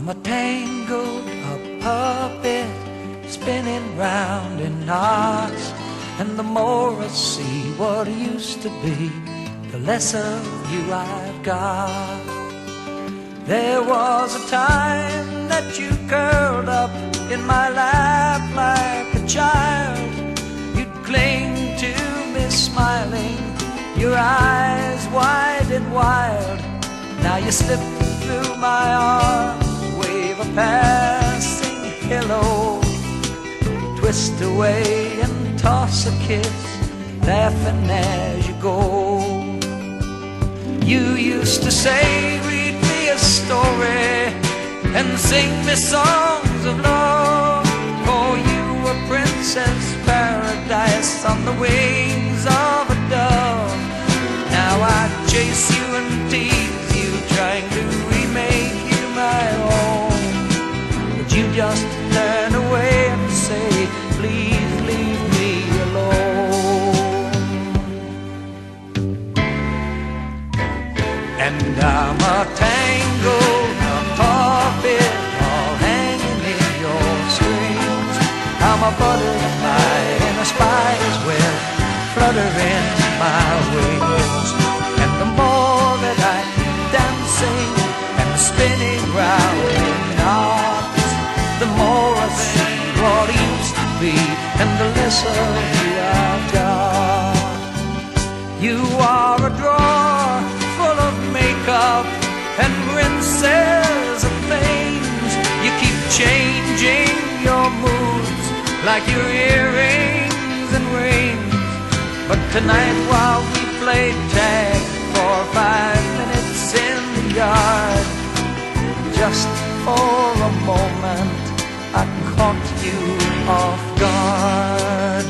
I'm a tangled up puppet spinning round in knots, and the more I see what used to be, the less of you I've got. There was a time that you curled up in my lap like a child. You'd cling to me smiling, your eyes wide and wild. Now you slip through my arms, wave a passing hello, twist away and toss a kiss, laughing as you go. You used to say, read me a story and sing me songs of love. Oh, you were Princess Paradise on the wings of a dove. Now I chase you and tease you, trying to remake you my own, but you just turn away and say, please leave me alone. And I'm a tangled puppet, all hanging in your strings. I'm a butterfly in a spider's web, fluttering my wings. And the more that I keep dancing and spinning round in knots, the more I see what used to be, and the less of you I've got. You are a drawer full of makeup and rinses and things. You keep changing your moods like your earrings and rings. But tonight while we played tag for 5 minutes in the yard, just for a moment I caught you off guard.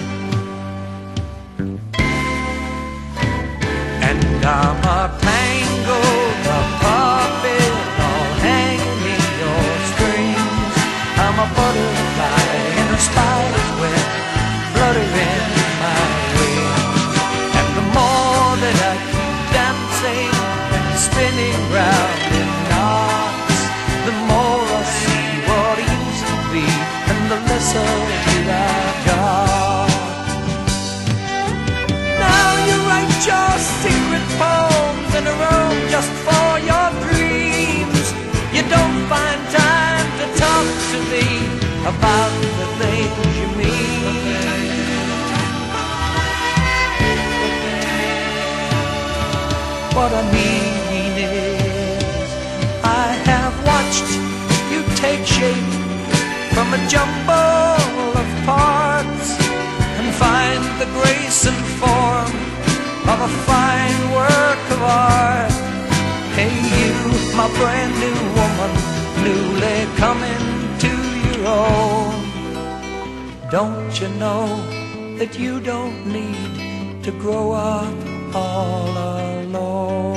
And I'm a tangled puppet, all hanging in your strings. I'm a butterfly in a spider's web, fluttering my wings. And the more that I keep dancing and spinning round in knots, the more I see what it used to be, and the less of you I've got. Now you write your secret poems in a room just for your dreams. You don't find time to talk to me about the things you mean. What I mean is, I have watched you take shape from a jumble of parts and find the grace and form of a fine work of art. Hey you, my brand new woman, newly coming to your own, don't you know that you don't need to grow up all alone?